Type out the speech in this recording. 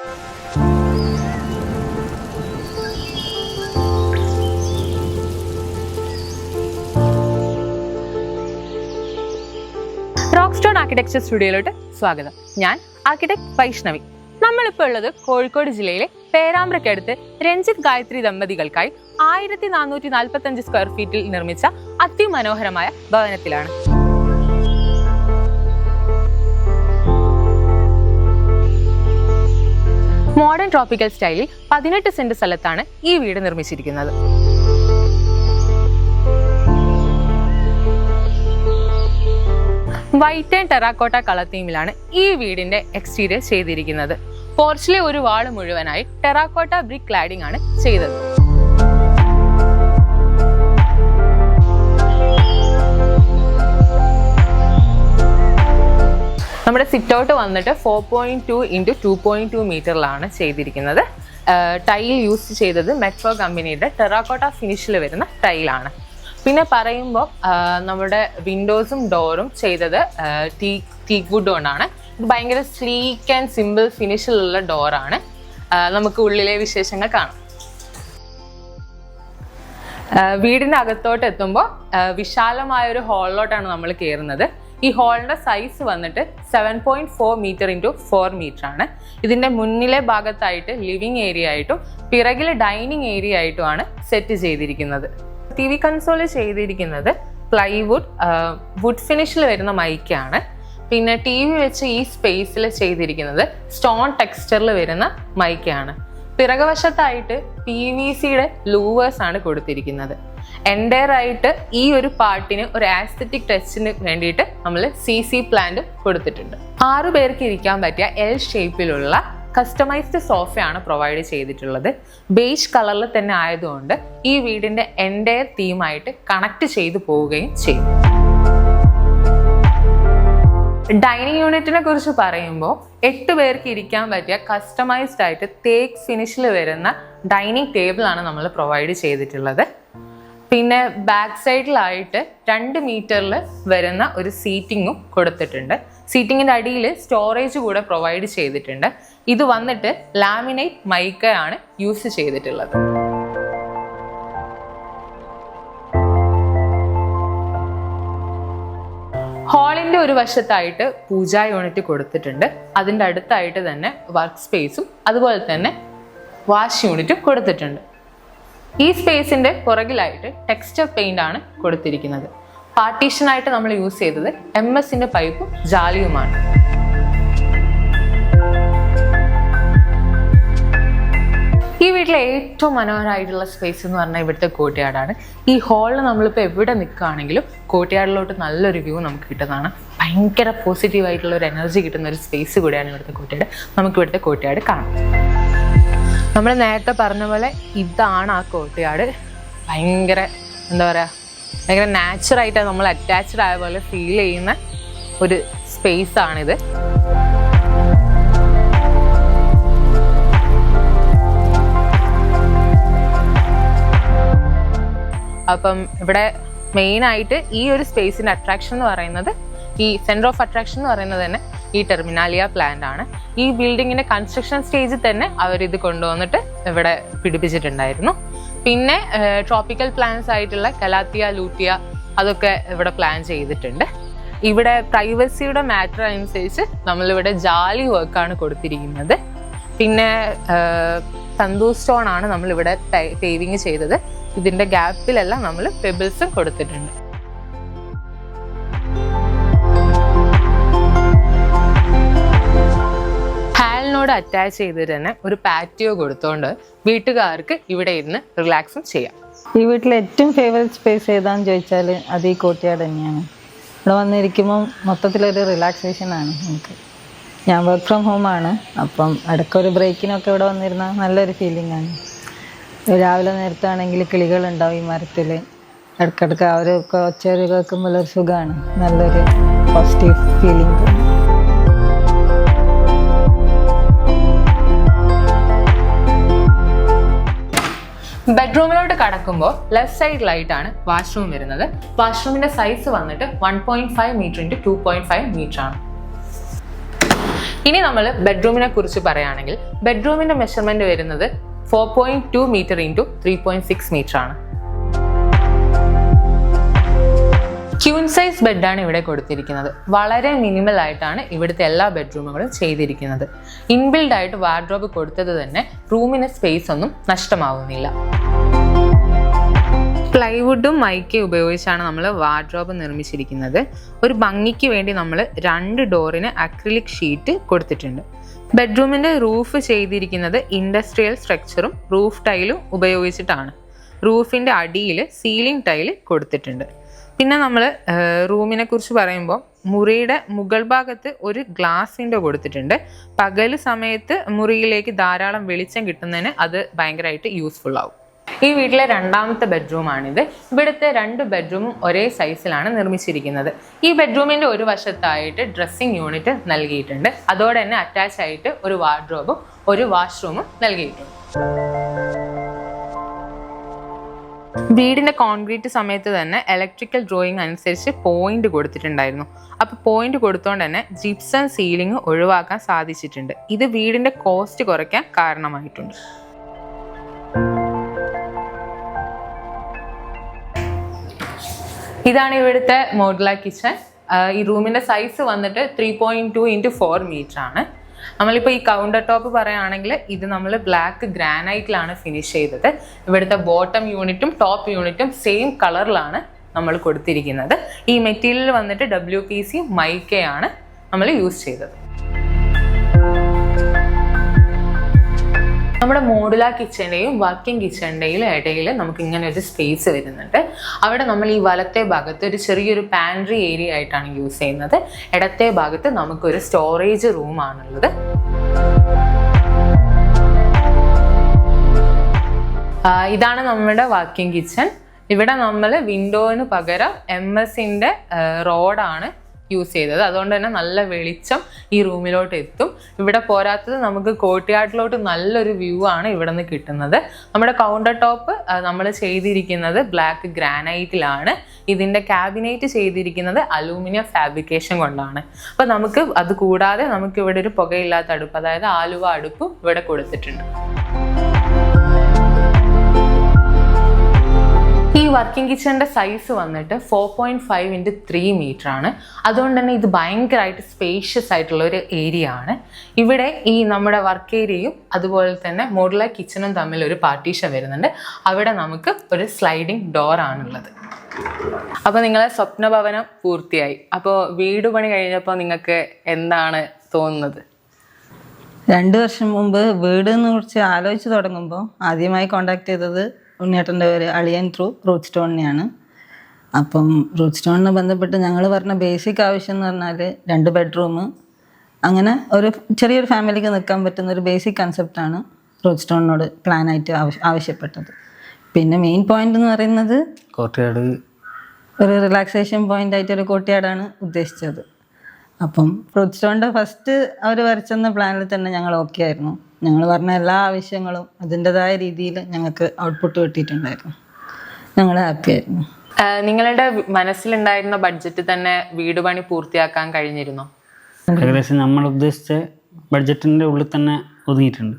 റോക്ക്സ്റ്റോൺ architecture സ്റ്റുഡിയോയിലോട്ട് സ്വാഗതം. ഞാൻ architect Vaishnavi. നമ്മളിപ്പോൾ ഉള്ളത് കോഴിക്കോട് ജില്ലയിലെ പേരാമ്പ്രയ്ക്കടുത്ത് രഞ്ജിത്ത് ഗായത്രി ദമ്പതികൾക്കായി 1445 സ്ക്വയർ ഫീറ്റിൽ നിർമ്മിച്ച അതിമനോഹരമായ ഭവനത്തിലാണ്. മോഡേൺ ട്രോപ്പിക്കൽ സ്റ്റൈലിൽ 18 സെന്റ് സ്ഥലത്താണ് ഈ വീട് നിർമ്മിച്ചിരിക്കുന്നത്. വൈറ്റ് ആൻഡ് ടെറാക്കോട്ട കളർ തീമിലാണ് ഈ വീടിന്റെ എക്സ്റ്റീരിയർ ചെയ്തിരിക്കുന്നത്. പോർച്ചിലെ ഒരു വാള് മുഴുവനായി ടെറാക്കോട്ട ബ്രിക്ക് ക്ലാഡിംഗ് ആണ് ചെയ്തത്. നമ്മുടെ സിറ്റ് ഔട്ട് വന്നിട്ട് 4.2 × 2.2 മീറ്ററിലാണ് ചെയ്തിരിക്കുന്നത്. ടൈൽ യൂസ് ചെയ്തത് മെട്രോ കമ്പനിയുടെ ടെറാക്കോട്ട ഫിനിഷിൽ വരുന്ന ടൈലാണ്. പിന്നെ പറയുമ്പോൾ നമ്മുടെ വിൻഡോസും ഡോറും ചെയ്തത് ടീക്ക് വുഡ് കൊണ്ടാണ്. ഇത് ഭയങ്കര സ്ലീക്ക് ആൻഡ് സിമ്പിൾ ഫിനിഷിലുള്ള ഡോറാണ്. നമുക്ക് ഉള്ളിലെ വിശേഷങ്ങൾ കാണാം. വീടിൻ്റെ അകത്തോട്ട് എത്തുമ്പോൾ വിശാലമായൊരു ഹാളിലോട്ടാണ് നമ്മൾ കയറുന്നത്. ഈ ഹാളിൻ്റെ സൈസ് വന്നിട്ട് 7.4 മീറ്റർ × 4 മീറ്റർ ആണ്. ഇതിൻ്റെ മുന്നിലെ ഭാഗത്തായിട്ട് ലിവിങ് ഏരിയ ആയിട്ടും പിറകിലെ ഡൈനിങ് ഏരിയ ആയിട്ടുമാണ് സെറ്റ് ചെയ്തിരിക്കുന്നത്. TV കൺസോൾ ചെയ്തിരിക്കുന്നത് പ്ലൈവുഡ് വുഡ് ഫിനിഷിൽ വരുന്ന മൈക്കാണ്. പിന്നെ TV വെച്ച് ഈ സ്പേസിൽ ചെയ്തിരിക്കുന്നത് സ്റ്റോൺ ടെക്സ്ചറിൽ വരുന്ന മൈക്കാണ്. പിറകുവശത്തായിട്ട് PVCയുടെ ലൂവേഴ്സ് ആണ് കൊടുത്തിരിക്കുന്നത്. എൻഡയർ ആയിട്ട് ഈ ഒരു പാർട്ടിന് ഒരു ആസ്തറ്റിക് ടച്ചിന് വേണ്ടിയിട്ട് നമ്മൾ CC പ്ലാന്റ് കൊടുത്തിട്ടുണ്ട്. 6 പേർക്ക് ഇരിക്കാൻ പറ്റിയ L ഷേപ്പിലുള്ള കസ്റ്റമൈസ്ഡ് സോഫയാണ് പ്രൊവൈഡ് ചെയ്തിട്ടുള്ളത്. ബേജ് കളറിൽ തന്നെ ആയതുകൊണ്ട് ഈ വീടിന്റെ എൻഡയർ തീമായിട്ട് കണക്ട് ചെയ്തു പോവുകയും ചെയ്യും. ഡൈനിങ് യൂണിറ്റിനെ കുറിച്ച് പറയുമ്പോൾ 8 പേർക്ക് ഇരിക്കാൻ പറ്റിയ കസ്റ്റമൈസ്ഡ് ആയിട്ട് തേക്ക് ഫിനിഷിൽ വരുന്ന ഡൈനിങ് ടേബിൾ ആണ് നമ്മൾ പ്രൊവൈഡ് ചെയ്തിട്ടുള്ളത്. പിന്നെ ബാക്ക് സൈഡിലായിട്ട് 2 മീറ്ററിൽ വരുന്ന ഒരു സീറ്റിങ്ങും കൊടുത്തിട്ടുണ്ട്. സീറ്റിങ്ങിൻ്റെ അടിയിൽ സ്റ്റോറേജ് കൂടെ പ്രൊവൈഡ് ചെയ്തിട്ടുണ്ട്. ഇത് വന്നിട്ട് ലാമിനേറ്റ് മൈക്കയാണ് യൂസ് ചെയ്തിട്ടുള്ളത്. ഹാളിൻ്റെ ഒരു വശത്തായിട്ട് പൂജാ യൂണിറ്റ് കൊടുത്തിട്ടുണ്ട്. അതിൻ്റെ അടുത്തായിട്ട് തന്നെ വർക്ക് സ്പേസും അതുപോലെ തന്നെ വാഷ് യൂണിറ്റും കൊടുത്തിട്ടുണ്ട്. ഈ സ്പേസിന്റെ പുറകിലായിട്ട് ടെക്സ്ചർ പെയിന്റ് ആണ് കൊടുത്തിരിക്കുന്നത്. പാർട്ടീഷനായിട്ട് നമ്മൾ യൂസ് ചെയ്തത് MS-ന്റെ പൈപ്പും ജാലിയുമാണ്. ഈ വീട്ടിലെ ഏറ്റവും മനോഹരമായിട്ടുള്ള സ്പേസ് എന്ന് പറഞ്ഞാൽ ഇവിടുത്തെ കോർട്ട്യാർഡാണ്. ഈ ഹാളിൽ നമ്മളിപ്പോൾ എവിടെ നിൽക്കുകയാണെങ്കിലും കോർട്ട്യാർഡിലോട്ട് നല്ലൊരു വ്യൂ നമുക്ക് കിട്ടുന്നതാണ്. ഭയങ്കര പോസിറ്റീവായിട്ടുള്ള ഒരു എനർജി കിട്ടുന്ന ഒരു സ്പേസ് കൂടിയാണ് ഇവിടുത്തെ കോർട്ട്യാർഡ്. നമുക്ക് ഇവിടുത്തെ കോർട്ട്യാർഡ് കാണാം. നമ്മൾ നേരത്തെ പറഞ്ഞ പോലെ ഇതാണ് ആ കോർട്ട്യാർഡ്. ഭയങ്കര എന്താ പറയുക, ഭയങ്കര നാച്ചുറായിട്ട് നമ്മൾ അറ്റാച്ച്ഡ് ആയ പോലെ ഫീൽ ചെയ്യുന്ന ഒരു സ്പേസാണിത്. അപ്പം ഇവിടെ മെയിനായിട്ട് ഈ ഒരു സ്പേസിൻ്റെ അട്രാക്ഷൻ എന്ന് പറയുന്നത്, ഈ സെൻറ്റർ ഓഫ് അട്രാക്ഷൻ എന്ന് പറയുന്നത് തന്നെ ഈ ടെർമിനാലിയ പ്ലാന്റ് ആണ്. ഈ ബിൽഡിങ്ങിന്റെ കൺസ്ട്രക്ഷൻ സ്റ്റേജിൽ തന്നെ അവരിത് കൊണ്ടുവന്നിട്ട് ഇവിടെ പിടിപ്പിച്ചിട്ടുണ്ടായിരുന്നു. പിന്നെ ട്രോപ്പിക്കൽ പ്ലാന്റ്സ് ആയിട്ടുള്ള കലാത്തിയ, ലൂട്ടിയ അതൊക്കെ ഇവിടെ പ്ലാൻ ചെയ്തിട്ടുണ്ട്. ഇവിടെ പ്രൈവസിയുടെ മാറ്റർ അനുസരിച്ച് നമ്മളിവിടെ ജാലി വർക്കാണ് കൊടുത്തിരിക്കുന്നത്. പിന്നെ തന്തൂർ സ്റ്റോൺ ആണ് നമ്മളിവിടെ പേവിങ് ചെയ്തത്. ഇതിന്റെ ഗ്യാപ്പിലെല്ലാം നമ്മൾ പെബിൾസും കൊടുത്തിട്ടുണ്ട്. ഹാളിനോട് അറ്റാച്ച് ചെയ്തിട്ട് തന്നെ ഒരു പാറ്റിയോ കൊടുത്തോണ്ട് വീട്ടുകാർക്ക് ഇവിടെ ഇരുന്ന് റിലാക്സും ചെയ്യാം. ഈ വീട്ടിലെ ഏറ്റവും ഫേവറേറ്റ് സ്പേസ് ഏതാണെന്ന് ചോദിച്ചാൽ അത് ഈ കോർട്ട്യാർഡ് തന്നെയാണ്. ഇവിടെ വന്നിരിക്കുമ്പോൾ മൊത്തത്തിലൊരു റിലാക്സേഷനാണ് നമുക്ക്. ഞാൻ വർക്ക് ഫ്രം ഹോമാണ്. അപ്പം ഇടയ്ക്കൊരു ബ്രേക്കിനൊക്കെ ഇവിടെ വന്നിരുന്നാൽ നല്ലൊരു ഫീലിംഗ് ആണ്. രാവിലെ നേരത്താണെങ്കിൽ കിളികളുണ്ടാവും ഈ മരത്തിൽ. ഇടയ്ക്കിടയ്ക്ക് അവരൊക്കെ ഒച്ചയൊരു കേൾക്കുമ്പോൾ ഒരു സുഖമാണ്, നല്ലൊരു പോസിറ്റീവ് ഫീലിംഗ്. ബെഡ്റൂമിലോട്ട് കടക്കുമ്പോൾ ലെഫ്റ്റ് സൈഡിലായിട്ടാണ് വാഷ്റൂം വരുന്നത്. വാഷ്റൂമിന്റെ സൈസ് വന്നിട്ട് 1.5 മീറ്റർ × 2.5 മീറ്റർ ആണ്. ഇനി നമ്മൾ ബെഡ്റൂമിനെ കുറിച്ച് പറയുകയാണെങ്കിൽ ബെഡ്റൂമിന്റെ മെഷർമെന്റ് വരുന്നത് 4.2 മീറ്റർ ഇൻറ്റു 3.6 മീറ്റർ ആണ്. ക്യൂൻ സൈസ് ബെഡാണ് ഇവിടെ കൊടുത്തിരിക്കുന്നത്. വളരെ മിനിമൽ ആയിട്ടാണ് ഇവിടുത്തെ എല്ലാ ബെഡ്റൂമുകളും ചെയ്തിരിക്കുന്നത്. ഇൻബിൽഡ് ആയിട്ട് വാർഡ്രോബ് കൊടുത്തത് തന്നെ റൂമിന് സ്പേസ് ഒന്നും നഷ്ടമാവുന്നില്ല. പ്ലൈവുഡും മൈക്കയും ഉപയോഗിച്ചാണ് നമ്മൾ വാർഡ്രോബ് നിർമ്മിച്ചിരിക്കുന്നത്. ഒരു ഭംഗിക്ക് വേണ്ടി നമ്മൾ 2 ഡോറിന് അക്രിലിക് ഷീറ്റ് കൊടുത്തിട്ടുണ്ട്. ബെഡ്റൂമിൻ്റെ റൂഫ് ചെയ്തിരിക്കുന്നത് ഇൻഡസ്ട്രിയൽ സ്ട്രക്ചറും റൂഫ് ടൈലും ഉപയോഗിച്ചിട്ടാണ്. റൂഫിൻ്റെ അടിയിൽ സീലിംഗ് ടൈല് കൊടുത്തിട്ടുണ്ട്. പിന്നെ നമ്മൾ റൂമിനെ കുറിച്ച് പറയുമ്പോൾ മുറിയുടെ മുകൾ ഭാഗത്ത് ഒരു ഗ്ലാസ് വിൻഡോ കൊടുത്തിട്ടുണ്ട്. പകൽ സമയത്ത് മുറിയിലേക്ക് ധാരാളം വെളിച്ചം കിട്ടുന്നതിന് അത് ഭയങ്കരമായിട്ട് യൂസ്ഫുൾ ആവും. ഈ വീട്ടിലെ 2ാമത്തെ ബെഡ്റൂമാണിത്. ഇവിടുത്തെ 2 ബെഡ്റൂമും ഒരേ സൈസിലാണ് നിർമ്മിച്ചിരിക്കുന്നത്. ഈ ബെഡ്റൂമിൻ്റെ ഒരു വശത്തായിട്ട് ഡ്രസ്സിംഗ് യൂണിറ്റ് നൽകിയിട്ടുണ്ട്. അതോടെ തന്നെ അറ്റാച്ച് ആയിട്ട് ഒരു വാർഡ്രോബും ഒരു വാഷ്റൂമും നൽകിയിട്ടുണ്ട്. വീടിൻ്റെ കോൺക്രീറ്റ് സമയത്ത് തന്നെ ഇലക്ട്രിക്കൽ ഡ്രോയിങ് അനുസരിച്ച് പോയിന്റ് കൊടുത്തിട്ടുണ്ടായിരുന്നു. അപ്പോൾ പോയിന്റ് കൊടുത്തോണ്ട് തന്നെ ജിപ്സം സീലിംഗ് ഒഴിവാക്കാൻ സാധിച്ചിട്ടുണ്ട്. ഇത് വീടിൻ്റെ കോസ്റ്റ് കുറയ്ക്കാൻ കാരണമായിട്ടുണ്ട്. ഇതാണ് ഇവിടുത്തെ മോഡുലാർ കിച്ചൺ. ഈ റൂമിൻ്റെ സൈസ് വന്നിട്ട് 3.2 ഇൻറ്റു 4 മീറ്റർ ആണ്. നമ്മളിപ്പോൾ ഈ കൗണ്ടർ ടോപ്പ് പറയുകയാണെങ്കിൽ ഇത് നമ്മൾ ബ്ലാക്ക് ഗ്രാനൈറ്റിലാണ് ഫിനിഷ് ചെയ്തത്. ഇവിടുത്തെ ബോട്ടം യൂണിറ്റും ടോപ്പ് യൂണിറ്റും സെയിം കളറിലാണ് നമ്മൾ കൊടുത്തിരിക്കുന്നത്. ഈ മെറ്റീരിയൽ വന്നിട്ട് WPC മൈക്കയാണ് നമ്മൾ യൂസ് ചെയ്തത്. നമ്മുടെ മോഡുലാർ കിച്ചൻ്റെയും വർക്കിംഗ് കിച്ചൻ്റെയും ഇടയിൽ നമുക്ക് ഇങ്ങനെ ഒരു സ്പേസ് വരുന്നുണ്ട്. അവിടെ നമ്മൾ ഈ വലത്തെ ഭാഗത്ത് ഒരു ചെറിയൊരു പാൻട്രി ഏരിയ ആയിട്ടാണ് യൂസ് ചെയ്യുന്നത്. ഇടത്തെ ഭാഗത്ത് നമുക്കൊരു സ്റ്റോറേജ് റൂമാണുള്ളത്. ഇതാണ് നമ്മുടെ വർക്കിംഗ് കിച്ചൺ. ഇവിടെ നമ്മൾ വിൻഡോന് പകരം MS-ന്റെ റോഡാണ് യൂസ് ചെയ്തത്. അതുകൊണ്ട് തന്നെ നല്ല വെളിച്ചം ഈ റൂമിലോട്ട് എത്തും. ഇവിടെ പോരാത്തത് നമുക്ക് കോർട്ട്യാർഡിലോട്ട് നല്ലൊരു വ്യൂ ആണ് ഇവിടെ നിന്ന് കിട്ടുന്നത്. നമ്മുടെ കൗണ്ടർ ടോപ്പ് നമ്മൾ ചെയ്തിരിക്കുന്നത് ബ്ലാക്ക് ഗ്രാനൈറ്റിലാണ്. ഇതിൻ്റെ ക്യാബിനേറ്റ് ചെയ്തിരിക്കുന്നത് അലൂമിനിയം ഫാബ്രിക്കേഷൻ കൊണ്ടാണ്. അപ്പോൾ നമുക്ക് അത് കൂടാതെ നമുക്ക് ഇവിടെ ഒരു പുകയില്ലാത്ത അടുപ്പ്, അതായത് ആലുവ അടുപ്പും ഇവിടെ കൊടുത്തിട്ടുണ്ട്. ഈ വർക്കിംഗ് കിച്ചണിൻ്റെ സൈസ് വന്നിട്ട് 4.5 ഇൻറ്റു 3 മീറ്റർ ആണ്. അതുകൊണ്ട് തന്നെ ഇത് ഭയങ്കരമായിട്ട് സ്പേഷ്യസ് ആയിട്ടുള്ള ഒരു ഏരിയ ആണ്. ഇവിടെ ഈ നമ്മുടെ വർക്ക് ഏരിയയും അതുപോലെ തന്നെ മോഡുലാർ കിച്ചണും തമ്മിൽ ഒരു പാർട്ടീഷൻ വരുന്നുണ്ട്. അവിടെ നമുക്ക് ഒരു സ്ലൈഡിങ് ഡോറാണുള്ളത്. അപ്പോൾ നിങ്ങളെ സ്വപ്നഭവനം പൂർത്തിയായി. അപ്പോൾ വീട് പണി കഴിഞ്ഞപ്പോൾ നിങ്ങൾക്ക് എന്താണ് തോന്നുന്നത്? 2 വർഷം മുമ്പ് വീടിനെ കുറിച്ച് ആലോചിച്ച് തുടങ്ങുമ്പോൾ ആദ്യമായി കോണ്ടാക്ട് ചെയ്തത് ഉണ്ണിയേട്ടൻ്റെ ഒരു അളിയൻ ത്രൂ റൂട്ട് സ്റ്റോണിനെയാണ്. അപ്പം റൂട്ട് സ്റ്റോണിനെ ബന്ധപ്പെട്ട് ഞങ്ങൾ പറഞ്ഞ ബേസിക് ആവശ്യം എന്ന് പറഞ്ഞാൽ 2 ബെഡ്റൂം, അങ്ങനെ ഒരു ചെറിയൊരു ഫാമിലിക്ക് നിൽക്കാൻ പറ്റുന്ന ഒരു ബേസിക് കൺസെപ്റ്റാണ് റൂട്ട് സ്റ്റോണിനോട് പ്ലാനായിട്ട് ആവശ്യപ്പെട്ടത്. പിന്നെ മെയിൻ പോയിന്റ് എന്ന് പറയുന്നത് കോർട്ട്യാർഡ്, ഒരു റിലാക്സേഷൻ പോയിന്റ് ആയിട്ട് ഒരു കോർട്ട്യാർഡാണ് ഉദ്ദേശിച്ചത്. അപ്പം റൂട്ട് സ്റ്റോണിൻ്റെ ഫസ്റ്റ് അവർ വരച്ചെന്ന പ്ലാനിൽ തന്നെ ഞങ്ങൾ ഓക്കെ ആയിരുന്നു. ഞങ്ങൾ പറഞ്ഞ എല്ലാ ആവശ്യങ്ങളും അതിൻ്റെതായ രീതിയിൽ ഞങ്ങൾക്ക് ഔട്ട്പുട്ട് കിട്ടിയിട്ടുണ്ടായിരുന്നു. ഞങ്ങൾ ഹാപ്പി ആയിരുന്നു. നിങ്ങളുടെ മനസ്സിലുണ്ടായിരുന്ന ബഡ്ജറ്റ് തന്നെ വീട് പണി പൂർത്തിയാക്കാൻ കഴിഞ്ഞിരുന്നോ? ഏകദേശം നമ്മൾ ഉദ്ദേശിച്ച ബഡ്ജറ്റിൻ്റെ ഉള്ളിൽ തന്നെ ഒതുങ്ങിയിട്ടുണ്ട്.